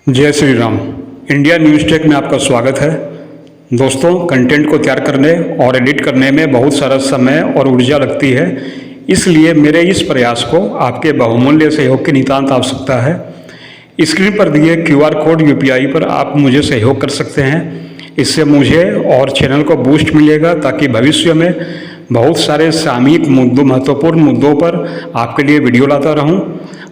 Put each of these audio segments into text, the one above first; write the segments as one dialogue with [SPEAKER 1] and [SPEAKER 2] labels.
[SPEAKER 1] जय Shri Ram. India news tech में आपका स्वागत है। दोस्तों, कंटेंट को तैयार करने और एडिट करने में बहुत सारा समय और ऊर्जा लगती है, इसलिए मेरे इस प्रयास को आपके बहुमूल्य सहयोग की नितांत आवश्यकता है। स्क्रीन पर दिए क्यूआर कोड यूपीआई पर आप मुझे सहयोग कर सकते हैं। इससे मुझे और चैनल को बूस्ट मिलेगा ताकि भविष्य में बहुत सारे सामयिक मुद्दों महत्वपूर्ण मुद्दों पर आपके लिए वीडियो लाता रहूं।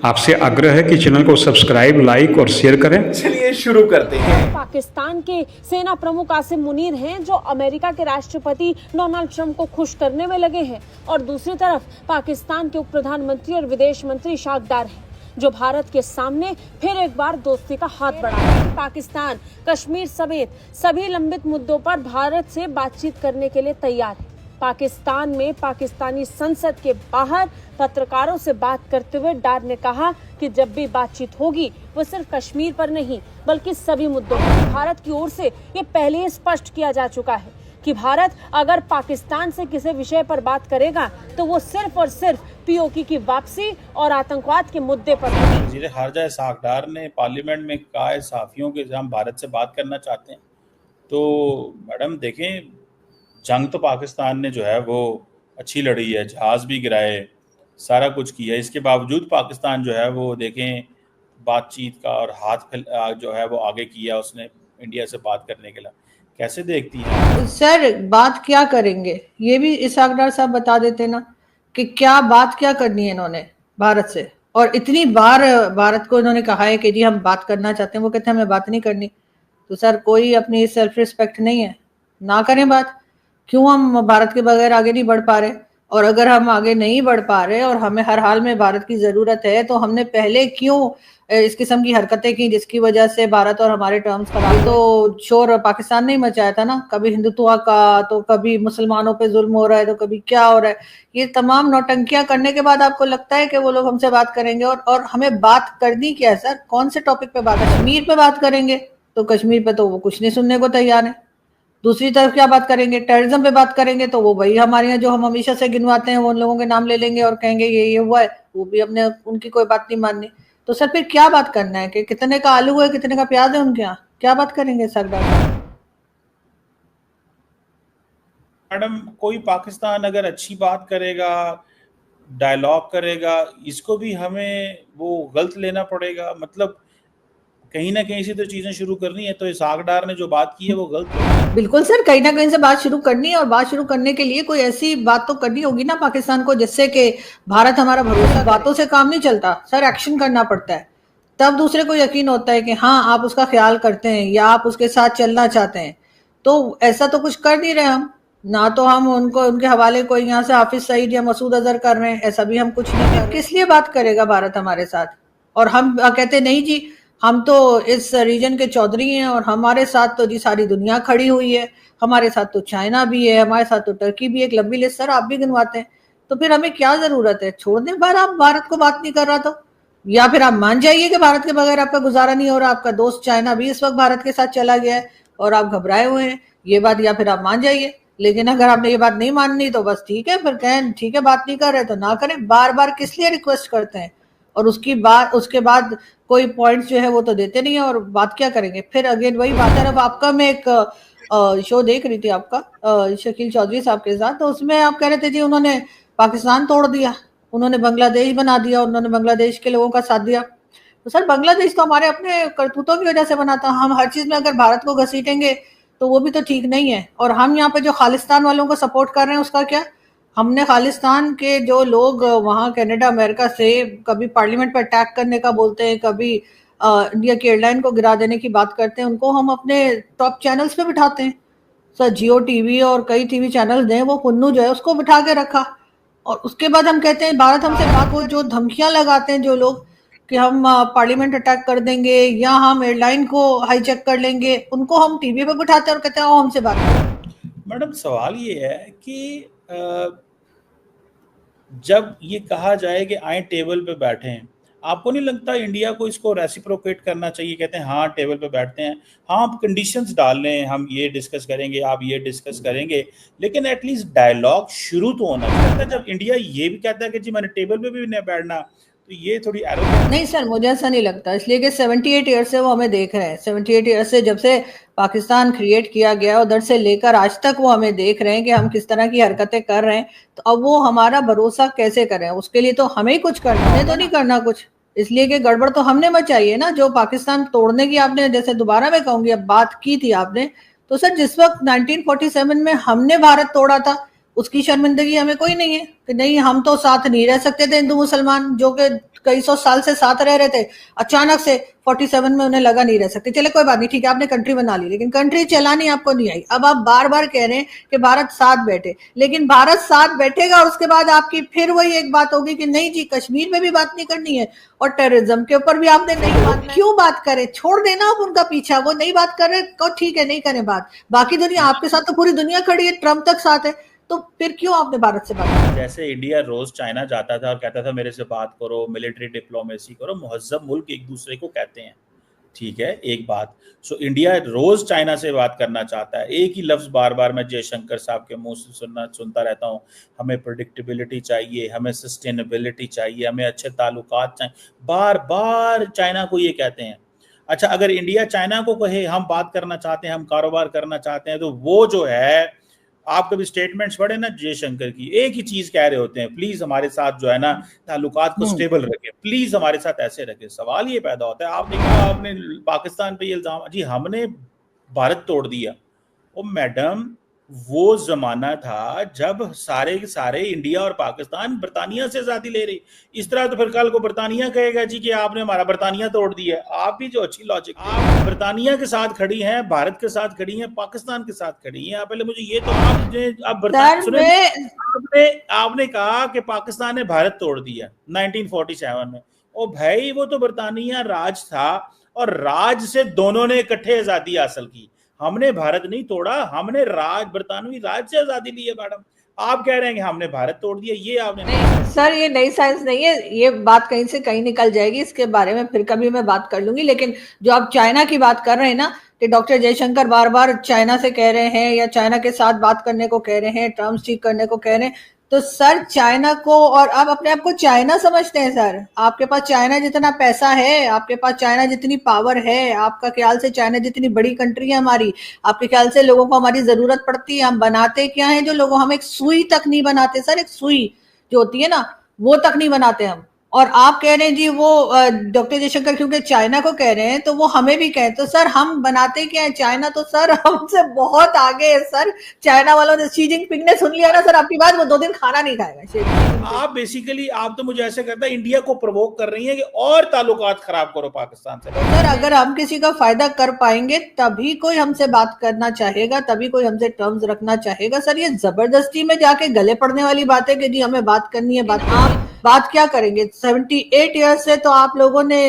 [SPEAKER 1] आपसे आग्रह है कि चैनल को सब्सक्राइब, लाइक और शेयर करें।
[SPEAKER 2] चलिए शुरू करते हैं।
[SPEAKER 3] पाकिस्तान के सेना प्रमुख आसिम मुनीर हैं जो अमेरिका के राष्ट्रपति डोनाल्ड ट्रंप को खुश करने में लगे हैं, और दूसरी तरफ पाकिस्तान के उप प्रधानमंत्री और विदेश मंत्री इशाक डार हैं जो भारत के सामने फिर एक बार दोस्ती का हाथ बढ़ाया है। पाकिस्तान कश्मीर समेत सभी लंबित मुद्दों पर भारत से बातचीत करने के लिए तैयार है। पाकिस्तान में पाकिस्तानी संसद के बाहर पत्रकारों से बात करते हुए डार ने कहा कि जब भी बातचीत होगी वो सिर्फ कश्मीर पर नहीं बल्कि सभी मुद्दों पर। भारत की ओर से ये पहले ही स्पष्ट किया जा चुका है कि भारत अगर पाकिस्तान से किसी विषय पर बात करेगा तो वो सिर्फ और सिर्फ पीओके की वापसी और आतंकवाद के मुद्दे पर होगी।
[SPEAKER 4] वज़ीर ख़ारजा इस्हाक डार ने पार्लियामेंट में कहा है सहाफ़ियों के हम भारत से बात करना चाहते हैं। तो मैडम देखें, जंग तो पाकिस्तान ने जो है वो अच्छी लड़ी है, जहाज़ भी गिराए, सारा कुछ किया। इसके बावजूद पाकिस्तान जो है वो देखें बातचीत का और जो है वो आगे किया उसने इंडिया से बात करने के लिए। कैसे देखती हैं?
[SPEAKER 5] सर, बात क्या करेंगे ये भी इसाक डार साहब बता देते ना कि बात क्या करनी है इन्होंने भारत से। और इतनी बार भारत को इन्होंने कहा है कि जी हम बात करना चाहते हैं, वो कहते हैं हमें बात नहीं करनी। तो सर, कोई अपनी सेल्फ रिस्पेक्ट नहीं है? ना करें बात। क्यों हम भारत के बगैर आगे नहीं बढ़ पा रहे? और अगर हम आगे नहीं बढ़ पा रहे और हमें हर हाल में भारत की जरूरत है तो हमने पहले क्यों इस किस्म की हरकतें की जिसकी वजह से भारत और हमारे टर्म्स खराब। तो शोर पाकिस्तान ने ही मचाया था ना, कभी हिंदुत्व का, तो कभी मुसलमानों पे जुल्म हो रहा है, तो कभी क्या हो रहा है। ये तमाम नौटंकियां करने के बाद आपको लगता है कि वो लोग हमसे बात करेंगे? और हमें बात करनी क्या है सर? कौन से टॉपिक पे बात है? कश्मीर पे बात करेंगे तो कश्मीर पे तो वो कुछ नहीं सुनने को तैयार है। दूसरी तरफ क्या बात करेंगे? टेररिज्म पे बात करेंगे तो वो वही हमारे यहाँ जो हम हमेशा से गिनवाते हैं वो उन लोगों के नाम ले लेंगे और कहेंगे ये हुआ है, वो भी हमने उनकी कोई बात नहीं माननी। तो सर फिर क्या बात करना है कि कितने का आलू है, कितने का प्याज है उनके यहाँ? क्या बात करेंगे सर?
[SPEAKER 4] मैडम, कोई पाकिस्तान अगर अच्छी बात करेगा, डायलॉग करेगा, इसको भी हमें वो गलत लेना पड़ेगा। मतलब कहीं ना कहीं से तो चीजें शुरू करनी है। तो इसाक डार ने जो बात की है वो गलत है।
[SPEAKER 5] बिल्कुल सर, कहीं ना कहीं से बात शुरू करनी है, और बात शुरू करने के लिए कोई ऐसी बात तो करनी होगी ना पाकिस्तान को जिससे कि भारत हमारा भरोसा। बातों से काम नहीं चलता सर, एक्शन करना पड़ता है, तब दूसरे को यकीन होता है कि हाँ आप उसका ख्याल करते हैं या आप उसके साथ चलना चाहते हैं। तो ऐसा तो कुछ कर नहीं रहे हम ना, तो हम उनको उनके हवाले कोई यहाँ से हाफिज सईद या मसूद अजहर कर रहे हैं, ऐसा भी हम कुछ नहीं कर रहे। किस लिए बात करेगा भारत हमारे साथ? और हम कहते नहीं जी हम तो इस रीजन के चौधरी हैं और हमारे साथ तो जी सारी दुनिया खड़ी हुई है, हमारे साथ तो चाइना भी है, हमारे साथ तो टर्की भी, एक लंबी लिस्ट सर आप भी गिनवाते हैं। तो फिर हमें क्या जरूरत है? छोड़ दें बार, आप भारत को बात नहीं कर रहा तो, या फिर आप मान जाइए कि भारत के बगैर आपका गुजारा नहीं हो रहा, आपका दोस्त चाइना भी इस वक्त भारत के साथ चला गया है और आप घबराए हुए हैं, ये बात या फिर आप मान जाइए। लेकिन अगर आपने ये बात नहीं माननी तो बस ठीक है, फिर कहें ठीक है बात नहीं कर रहे तो ना करें। बार बार किस लिए रिक्वेस्ट करते हैं? और उसके बाद कोई पॉइंट्स जो है वो तो देते नहीं है, और बात क्या करेंगे? फिर अगेन वही बात है। अब आपका मैं एक शो देख रही थी आपका शकील चौधरी साहब के साथ, तो उसमें आप कह रहे थे जी उन्होंने पाकिस्तान तोड़ दिया, उन्होंने बांग्लादेश बना दिया, उन्होंने बांग्लादेश के लोगों का साथ दिया। तो सर बांग्लादेश तो हमारे अपने करतूतों की वजह से बना था। हम हर चीज में अगर भारत को घसीटेंगे तो वो भी तो ठीक नहीं है। और हम यहाँ पे जो खालिस्तान वालों को सपोर्ट कर रहे हैं उसका क्या? हमने खालिस्तान के जो लोग वहाँ कनाडा अमेरिका से कभी पार्लियामेंट पर अटैक करने का बोलते हैं, कभी इंडिया की एयरलाइन को गिरा देने की बात करते हैं, उनको हम अपने टॉप चैनल्स पे बिठाते हैं। सर जियो टीवी और कई टीवी चैनल्स हैं, वो पुन्नू जो है उसको बिठा के रखा, और उसके बाद हम कहते हैं भारत हमसे बात को जो धमकियां लगाते हैं जो लोग कि हम पार्लियामेंट अटैक कर देंगे या हम एयरलाइन को हाईजैक कर लेंगे, उनको हम टीवी पे बिठाते हैं और कहते हैं आओ हमसे बात करो।
[SPEAKER 4] मैडम, सवाल ये है कि जब ये कहा जाए कि आए टेबल पे बैठें, आपको नहीं लगता इंडिया को इसको रेसिप्रोकेट करना चाहिए? कहते हैं हाँ टेबल पे बैठते हैं, हाँ आप कंडीशंस डाल लें, हम ये डिस्कस करेंगे, आप ये डिस्कस करेंगे, लेकिन एटलीस्ट डायलॉग शुरू तो होना चाहिए। जब इंडिया ये भी कहता है कि जी मैंने टेबल पे भी नहीं बैठना, तो ये थोड़ी एरोगेंस।
[SPEAKER 5] नहीं सर, मुझे ऐसा नहीं लगता, इसलिए कि 78 ईयर से वो हमें देख रहे हैं। 78 ईयर से जब से पाकिस्तान क्रिएट किया गया उधर से लेकर आज तक वो हमें देख रहे हैं कि हम किस तरह की हरकतें कर रहे हैं। तो अब वो हमारा भरोसा कैसे करें? उसके लिए तो हमें ही कुछ करना है, तो नहीं करना कुछ। इसलिए कि गड़बड़ तो हमने मचाई है ना, जो पाकिस्तान तोड़ने की आपने, जैसे दोबारा मैं कहूंगी, अब बात की थी आपने, तो सर जिस वक्त 1947 में हमने भारत तोड़ा था उसकी शर्मिंदगी हमें कोई नहीं है कि नहीं हम तो साथ नहीं रह सकते थे हिंदू मुसलमान जो कि कई सौ साल से साथ रह रहे थे, अचानक से 47 में उन्हें लगा नहीं रह सकते। चले कोई बात नहीं, ठीक है आपने कंट्री बना ली, लेकिन कंट्री चलानी आपको नहीं आई। अब आप बार बार कह रहे हैं कि भारत साथ बैठे, लेकिन भारत साथ बैठेगा और उसके बाद आपकी फिर वही एक बात होगी कि नहीं जी कश्मीर में भी बात नहीं करनी है और टेररिज्म के ऊपर भी आपने नहीं बात, क्यों बात करें? छोड़ देना आप उनका पीछा, वो नहीं बात कर रहे तो ठीक है नहीं करें बात। बाकी दुनिया आपके साथ तो पूरी दुनिया खड़ी है, ट्रम्प तक साथ है, तो फिर क्यों आपने भारत से बात की?
[SPEAKER 4] जैसे इंडिया रोज चाइना जाता था और कहता था मेरे से बात करो, मिलिट्री डिप्लोमेसी करो, महज़ब मुल्क एक दूसरे को कहते हैं, ठीक है एक बात। सो इंडिया रोज चाइना से बात करना चाहता है, एक ही लफ्ज बार बार मैं जयशंकर साहब के मुंह से सुनता रहता हूँ, हमें प्रेडिक्टेबिलिटी चाहिए, हमें सस्टेनेबिलिटी चाहिए, हमें अच्छे ताल्लुकात चाहिए, बार बार चाइना को ये कहते हैं। अच्छा अगर इंडिया चाइना को कहे हम बात करना चाहते हैं, हम कारोबार करना चाहते हैं, तो वो जो है आप कभी स्टेटमेंट्स पढ़े ना जयशंकर की, एक ही चीज कह रहे होते हैं, प्लीज हमारे साथ जो है ना ताल्लुकात को स्टेबल रखें, प्लीज हमारे साथ ऐसे रखें। सवाल ये पैदा होता है, आपने कहा आपने पाकिस्तान पे ये इल्जाम, जी हमने भारत तोड़ दिया। ओ मैडम वो जमाना था जब सारे के सारे इंडिया और पाकिस्तान बर्तानिया से आजादी ले रही, इस तरह तो फिर कल को बर्तानिया कहेगा जी कि आपने हमारा बर्तानिया तोड़ दिया है। आप भी जो अच्छी लॉजिक, आप बर्तानिया के साथ खड़ी हैं, भारत के साथ खड़ी हैं, पाकिस्तान के साथ खड़ी हैं। आप पहले मुझे ये तो आपने अब आपने कहा कि पाकिस्तान ने भारत तोड़ दिया 1947 में। ओ भाई वो तो बर्तानिया राज था और राज से दोनों ने इकट्ठे आजादी हासिल की, हमने भारत नहीं तोड़ा, हमने बरतानवी राज से आजादी ली है। मैडम आप कह रहे हैं कि हमने भारत तोड़ दिया, ये आपने
[SPEAKER 5] नहीं सर, ये नई साइंस नहीं है, ये बात कहीं से कहीं निकल जाएगी, इसके बारे में फिर कभी मैं बात कर लूंगी। लेकिन जो आप चाइना की बात कर रहे हैं ना, कि डॉक्टर जयशंकर बार बार चाइना से कह रहे हैं या चाइना के साथ बात करने को कह रहे हैं, टर्म्स ठीक करने को कह रहे हैं, तो सर चाइना को, और आप अपने आप को चाइना समझते हैं सर? आपके पास चाइना जितना पैसा है, आपके पास चाइना जितनी पावर है, आपका ख्याल से चाइना जितनी बड़ी कंट्री है हमारी, आपके ख्याल से लोगों को हमारी जरूरत पड़ती है? हम बनाते क्या है जो लोगों, हम एक सुई तक नहीं बनाते सर, एक सुई जो होती है ना वो तक नहीं बनाते हम। और आप कह रहे हैं जी वो डॉक्टर जयशंकर क्योंकि चाइना को कह रहे हैं तो वो हमें भी कहें, तो सर हम बनाते क्या है? चाइना तो सर हमसे बहुत आगे है सर। चाइना वालों ने, शी जिनपिंग ने सुन लिया ना सर आपकी बात, वो 2 दिन खाना नहीं खाएगा।
[SPEAKER 4] आप बेसिकली आप तो मुझे ऐसे करता है इंडिया को प्रवोक कर रही है कि और ताल्लुकात खराब करो पाकिस्तान से।
[SPEAKER 5] सर अगर हम किसी का फायदा कर पाएंगे तभी कोई हमसे बात करना चाहेगा, तभी कोई हमसे टर्म्स रखना चाहेगा। सर ये जबरदस्ती में जाके गले पड़ने वाली बात है कि जी हमें बात करनी है, बात क्या करेंगे? 78 ईयर्स से तो आप लोगों ने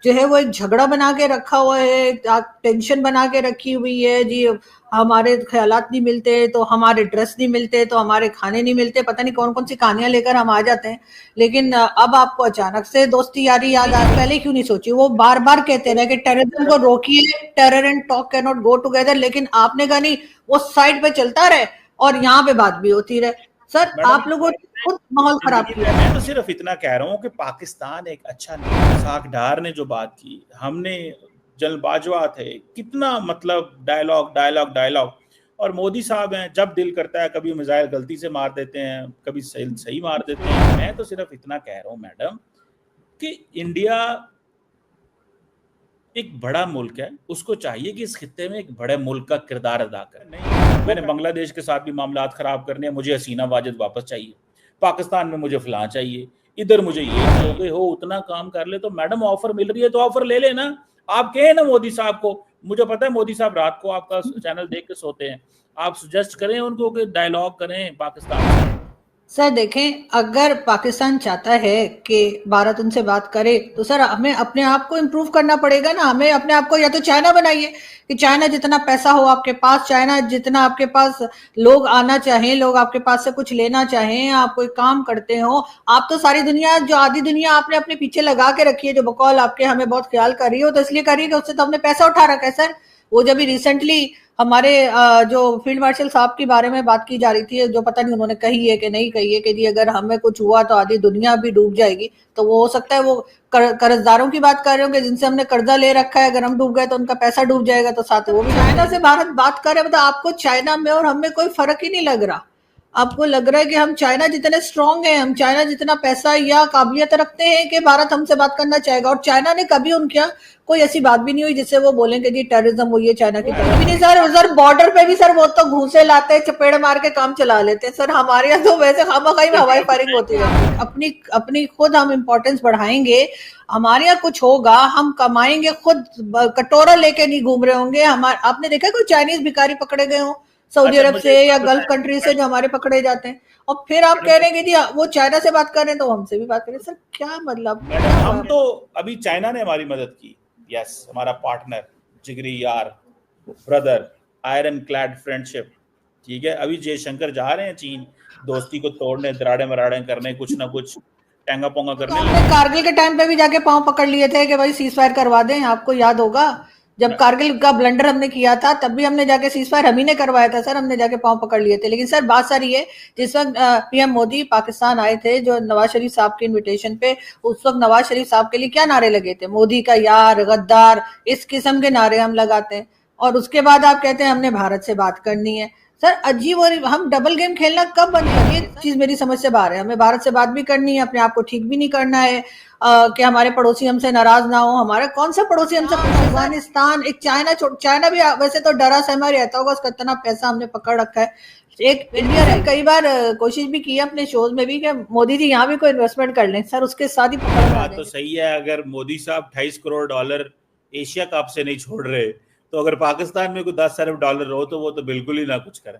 [SPEAKER 5] जो है वो एक झगड़ा बना के रखा हुआ है, टेंशन बना के रखी हुई है जी, हमारे ख्यालात नहीं मिलते तो हमारे ड्रेस नहीं मिलते तो हमारे खाने नहीं मिलते, पता नहीं कौन कौन सी कहानियां लेकर हम आ जाते हैं। लेकिन अब आपको अचानक से दोस्ती यारी याद आ, पहले क्यों नहीं सोची? वो बार बार कहते रहे कि टेररिज्म को रोकिए, terror and talk cannot go together, लेकिन आपने कहा नहीं वो साइड पे चलता रहे और यहाँ पे बात भी होती रहे। सर आप लोगों ने खुद माहौल खराब किया।
[SPEAKER 4] मैं तो सिर्फ इतना कह रहा हूँ कि पाकिस्तान एक अच्छा नहीं, साकडार ने जो बात की, हमने जलबाजवा थे, कितना मतलब डायलॉग, और मोदी साहब हैं जब दिल करता है कभी मिसाइल गलती से मार देते हैं, कभी सही मार देते हैं। मैं तो सिर्फ इतना कह रहा हूँ मैडम कि इंडिया एक बड़ा मुल्क है, उसको चाहिए कि इस खित्ते में एक बड़े मुल्क का किरदार अदा करे। नहीं मैंने बांग्लादेश के साथ भी मामलात खराब करने हैं, मुझे हसीना वाजिद वापस चाहिए, पाकिस्तान में मुझे फलां चाहिए, इधर मुझे ये हो गए, हो उतना काम कर ले। तो मैडम ऑफर मिल रही है तो ऑफर ले लेना। आप कहें ना मोदी साहब को, मुझे पता है मोदी साहब रात को आपका चैनल देख के सोते हैं, आप सजेस्ट करें उनको कि डायलॉग करें पाकिस्तान से।
[SPEAKER 5] सर देखें, अगर पाकिस्तान चाहता है कि भारत उनसे बात करे तो सर हमें अपने आप को इम्प्रूव करना पड़ेगा ना। हमें अपने आप को या तो चाइना बनाइए कि चाइना जितना पैसा हो आपके पास, चाइना जितना आपके पास लोग आना चाहें, लोग आपके पास से कुछ लेना चाहें, आप कोई काम करते हो, आप तो सारी दुनिया, जो आधी दुनिया आपने अपने पीछे लगा के रखी है, जो बकौल आपके हमें बहुत ख्याल कर रही हो, तो इसलिए कर रही है कि उससे तो हमने पैसा उठा रखा है सर। वो जब भी रिसेंटली हमारे जो फील्ड मार्शल साहब के बारे में बात की जा रही थी, जो पता नहीं उन्होंने कही है कि नहीं कही है कि जी अगर हमें कुछ हुआ तो आधी दुनिया भी डूब जाएगी, तो वो हो सकता है वो कर्जदारों की बात कर रहे हो कि जिनसे हमने कर्जा ले रखा है, अगर हम डूब गए तो उनका पैसा डूब जाएगा, तो साथ वो भी चाइना से भारत बात कर रहे हैं। मतलब आपको चाइना में और हमें कोई फर्क ही नहीं लग रहा। आपको लग रहा है कि हम चाइना जितने स्ट्रांग हैं, हम चाइना जितना पैसा या काबिलियत रखते हैं कि भारत हमसे बात करना चाहेगा। और चाइना ने कभी उनके यहाँ कोई ऐसी बात भी नहीं हुई जिससे वो बोलें कि जी टेररिज्म हुई है चाइना की तरफ भी नहीं। सर बॉर्डर पे भी सर वो तो घूसे लाते हैं, चपेड़ मार के काम चला लेते हैं। सर हमारे यहाँ तो वैसे खामखाई में हवाई फायरिंग होती है। अपनी अपनी खुद हम इम्पोर्टेंस बढ़ाएंगे, हमारे यहाँ कुछ होगा, हम कमाएंगे खुद, कटोरा लेके नहीं घूम रहे होंगे। हमारे आपने देखा कोई चाइनीज भिखारी पकड़े गए हो सऊदी
[SPEAKER 4] अच्छा
[SPEAKER 5] अरब
[SPEAKER 4] मुझे
[SPEAKER 5] से
[SPEAKER 4] एक
[SPEAKER 5] या
[SPEAKER 4] बात
[SPEAKER 5] गल्फ
[SPEAKER 4] बताएं
[SPEAKER 5] कंट्री से जो हमारे पकड़े जाते हैं, और फिर आप कह रहे हैं कि जी वो चाइना से बात कर रहे हैं तो हमसे भी बात करें। सर क्या मतलब,
[SPEAKER 4] मैडम, हम तो अभी चाइना ने हमारी मदद की, यस, हमारा पार्टनर, जिगरी यार, ब्रदर, आयरन क्लैड फ्रेंडशिप, ठीक है। अभी जयशंकर जा रहे हैं चीन दोस्ती को तोड़ने, दराड़े मराड़े करने, कुछ ना कुछ टेंगा पोंगा
[SPEAKER 5] तो
[SPEAKER 4] करने
[SPEAKER 5] आपने
[SPEAKER 4] लगे।
[SPEAKER 5] कारगिल के टाइम पे भी जाके पांव पकड़ लिए थे कि भाई सीज फायर करवा दें, आपको याद होगा जब कारगिल का ब्लंडर हमने किया था तब भी हमने जाके सीज फायर हम ही ने करवाया था सर, हमने जाके पांव पकड़ लिए थे। लेकिन सर बात सारी है, जिस वक्त पीएम मोदी पाकिस्तान आए थे जो नवाज शरीफ साहब के इनविटेशन पे, उस वक्त नवाज शरीफ साहब के लिए क्या नारे लगे थे, मोदी का यार, गद्दार, इस किस्म के नारे हम लगाते हैं। और उसके बाद आप कहते हैं हमने भारत से बात करनी है। सर अजीब, और हम डबल गेम खेलना कब बंद करें? ये चीज मेरी समझ से बाहर है। हमें भारत से बात भी करनी है, अपने आप को ठीक भी नहीं करना है कि हमारे पड़ोसी हमसे नाराज ना हो। हमारे कौन सा पड़ोसी हमसे, अफगानिस्तान, एक चाइना, चाइना भी वैसे तो डरा सहमा रहता होगा, उसका इतना पैसा हमने पकड़ रखा है। एक इंडिया ने कई बार कोशिश भी की है अपने शोज में भी कि मोदी जी यहाँ भी कोई इन्वेस्टमेंट कर लें, सर उसके साथ ही पकड़ में आ
[SPEAKER 4] बात तो सही है, अगर मोदी साहब 28 करोड़ डॉलर एशिया कप से नहीं छोड़ रहे, तो अगर पाकिस्तान में कोई 10 अरब डॉलर हो तो वो तो बिल्कुल ही ना कुछ करे।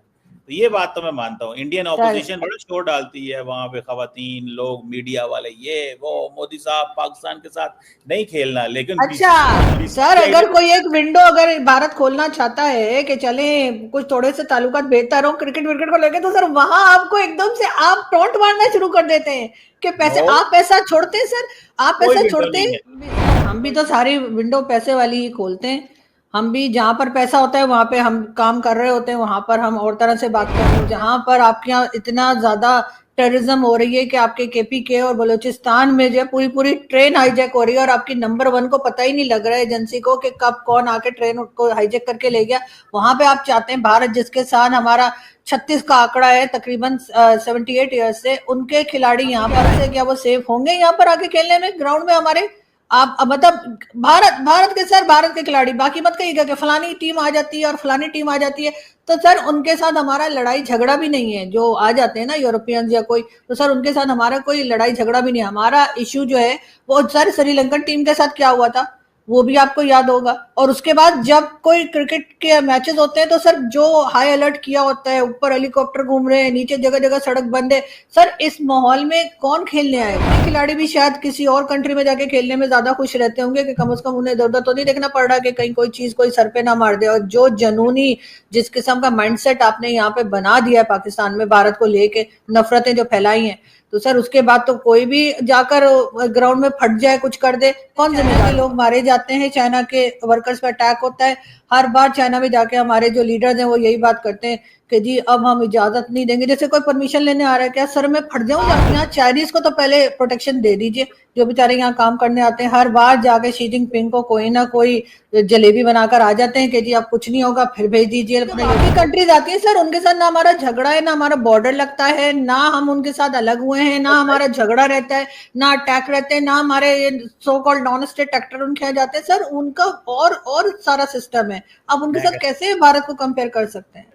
[SPEAKER 4] तो ये बात तो मैं मानता हूँ, इंडियन ऑपोजिशन बड़ा शोर डालती है वहां पे, खवातीन लोग, मीडिया वाले, ये वो, मोदी साहब पाकिस्तान के साथ नहीं खेलना। लेकिन
[SPEAKER 5] अच्छा सर, अगर कोई एक विंडो अगर भारत खोलना चाहता है कि चले कुछ थोड़े से ताल्लुकात बेहतर हो क्रिकेट विकेट को लेके, तो सर वहां आपको एकदम से आप टोंट मारना शुरू कर देते हैं कि पैसे, आप पैसा छोड़ते हैं सर, आप पैसा छोड़ते हैं। हम भी तो सारी विंडो पैसे वाली ही खोलते हैं। हम भी जहां पर पैसा होता है वहां पे हम काम कर रहे होते हैं, वहां पर हम और तरह से बात कर रहे हैं। जहां पर आपके यहाँ इतना ज्यादा टेररिज्म हो रही है कि आपके केपीके और बलूचिस्तान में जो पूरी पूरी ट्रेन हाईजैक हो रही है और आपकी नंबर 1 को पता ही नहीं लग रहा है एजेंसी को कि कब कौन आके ट्रेन को हाईजैक करके ले गया। वहां पे आप चाहते हैं भारत, जिसके साथ हमारा 36 का आंकड़ा है तकरीबन 78 ईयर्स से, उनके खिलाड़ी यहाँ पर से क्या वो सेफ होंगे यहाँ पर आके खेलने में ग्राउंड में हमारे? आप मतलब भारत के सर, भारत के खिलाड़ी, बाकी मत कहिएगा कि फलानी टीम आ जाती है और फलानी टीम आ जाती है, तो सर उनके साथ हमारा लड़ाई झगड़ा भी नहीं है। जो आ जाते हैं ना यूरोपियंस या कोई, तो सर उनके साथ हमारा कोई लड़ाई झगड़ा भी नहीं है। हमारा इश्यू जो है वो सर श्रीलंकन टीम के साथ क्या हुआ था वो भी आपको याद होगा। और उसके बाद जब कोई क्रिकेट के मैचेस होते हैं तो सर जो हाई अलर्ट किया होता है, ऊपर हेलीकॉप्टर घूम रहे हैं, नीचे जगह जगह सड़क बंद है। सर इस माहौल में कौन खेलने आएगा? खिलाड़ी भी शायद किसी और कंट्री में जाके खेलने में ज्यादा खुश रहते होंगे कि कम से कम उन्हें इधर तो नहीं देखना पड़ रहा कि कहीं कोई चीज कोई सर पे ना मार दे। और जो जनूनी जिस किस्म का माइंडसेट आपने यहाँ पे बना दिया है पाकिस्तान में भारत को लेके, नफरतें जो फैलाई हैं, तो सर उसके बाद तो कोई भी जाकर ग्राउंड में फट जाए, कुछ कर दे, कौन जिम्मेदार? लोग मारे जाते हैं, चाइना के वर्कर्स पे अटैक होता है, हर बार चाइना में जाके हमारे जो लीडर्स हैं वो यही बात करते हैं कि जी अब हम इजाजत नहीं देंगे। जैसे कोई परमिशन लेने आ रहा है, क्या सर मैं फट जाऊं? यहाँ चाइनीज को तो पहले प्रोटेक्शन दे दीजिए, जो बेचारे यहाँ काम करने आते हैं। हर बार जाके शी जिनपिंग को कोई ना कोई जलेबी बनाकर आ जाते हैं कि जी अब कुछ नहीं होगा, फिर भेज दीजिए। अपने बाकी कंट्रीज आती है सर, उनके साथ ना हमारा झगड़ा है, ना हमारा बॉर्डर लगता है, ना हम उनके साथ अलग हुए हैं, ना हमारा झगड़ा रहता है, ना अटैक रहते हैं, ना हमारे so called non state actor उनके यहाँ जाते हैं। सर उनका और सारा सिस्टम है, अब उनके साथ कैसे भारत को कंपेयर कर सकते हैं?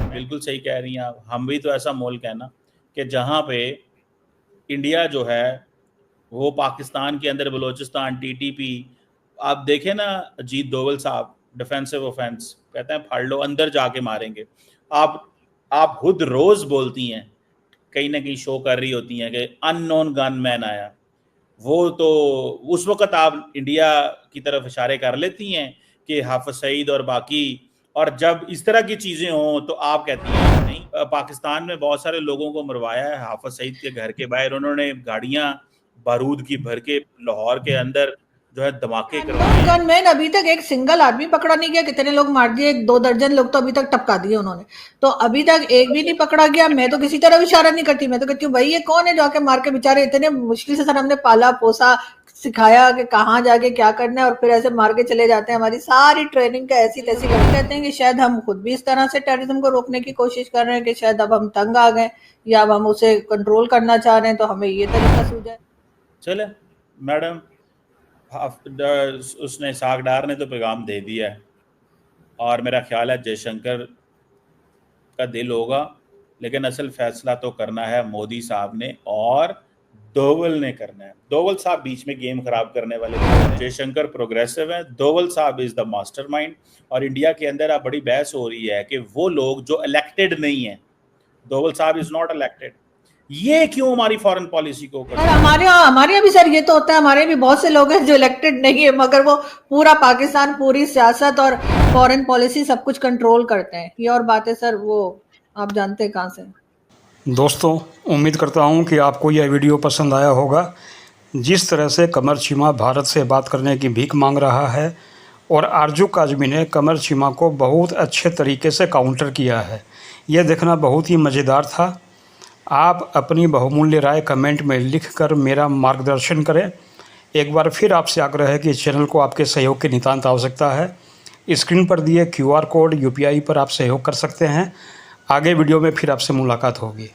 [SPEAKER 4] बिल्कुल सही कह रही हैं आप। हम भी तो ऐसा मुल्क है ना कि जहाँ पे इंडिया जो है वो पाकिस्तान के अंदर बलूचिस्तान, टीटीपी, आप देखें ना, अजीत डोवल साहब डिफेंसिव ऑफेंस कहते हैं फाड़ लो, अंदर जाके मारेंगे। आप खुद रोज बोलती हैं, कहीं ना कहीं शो कर रही होती हैं कि अननोन गनमैन आया, वो तो उस वक्त आप इंडिया की तरफ इशारे कर लेती हैं कि हाफिज सईद और बाकी, और जब इस तरह की चीजें हों तो आप कहती हैं नहीं। पाकिस्तान में बहुत सारे लोगों को मरवाया है हाफिज सईद के घर के बाहर, उन्होंने गाड़ियां बारूद की भर के लाहौर के अंदर जो है धमाके करवाए।
[SPEAKER 5] गनमैन अभी तक एक सिंगल आदमी पकड़ा नहीं गया, कितने लोग मार दिए, 2 दर्जन लोग तो अभी तक टपका दिए उन्होंने, तो अभी तक एक भी नहीं पकड़ा गया। मैं तो किसी तरह इशारा नहीं करती, मैं तो कहती हूँ भाई ये कौन है जो आके मार के, बेचारे इतने मुश्किल से सर हमने पाला पोसा सिखाया कि कहाँ जाके क्या करना है, और फिर ऐसे मार के चले जाते हैं। हमारी सारी ट्रेनिंग का ऐसी तैसी करते कहते हैं कि शायद हम खुद भी इस तरह से टेररिज्म को रोकने की कोशिश कर रहे हैं कि शायद अब हम तंग आ गए या अब हम उसे कंट्रोल करना चाह रहे हैं, तो हमें ये तरीका सूझा है।
[SPEAKER 4] चले मैडम, उसने इसाक डार ने तो पैगाम दे दिया है, और मेरा ख्याल है जयशंकर का दिल होगा, लेकिन असल फैसला तो करना है मोदी साहब ने और डोवल ने करना है। डोवल साहब बीच में गेम खराब करने वाले हैं, जयशंकर प्रोग्रेसिव है, डोवल साहब इज द मास्टरमाइंड। और इंडिया के अंदर अब बड़ी बहस हो रही है कि वो लोग जो इलेक्टेड नहीं है, डोवल साहब इज नॉट इलेक्टेड, ये क्यों हमारी फॉरेन पॉलिसी को
[SPEAKER 5] और हमारे यहाँ भी सर ये तो होता है, हमारे भी बहुत से लोग हैं जो इलेक्टेड नहीं है, मगर वो पूरा पाकिस्तान, पूरी सियासत और फॉरेन पॉलिसी सब कुछ कंट्रोल करते हैं। ये और बात है सर, वो आप जानते हैं कहाँ से।
[SPEAKER 1] दोस्तों, उम्मीद करता हूं कि आपको यह वीडियो पसंद आया होगा। जिस तरह से कमर चीमा भारत से बात करने की भीख मांग रहा है और आरजू काजमी ने कमर चीमा को बहुत अच्छे तरीके से काउंटर किया है, यह देखना बहुत ही मज़ेदार था। आप अपनी बहुमूल्य राय कमेंट में लिखकर मेरा मार्गदर्शन करें। एक बार फिर आपसे आग्रह है कि इस चैनल को आपके सहयोग की नितांत आवश्यकता है। स्क्रीन पर दिए QR कोड UPI पर आप सहयोग कर सकते हैं। आगे वीडियो में फिर आपसे मुलाकात होगी।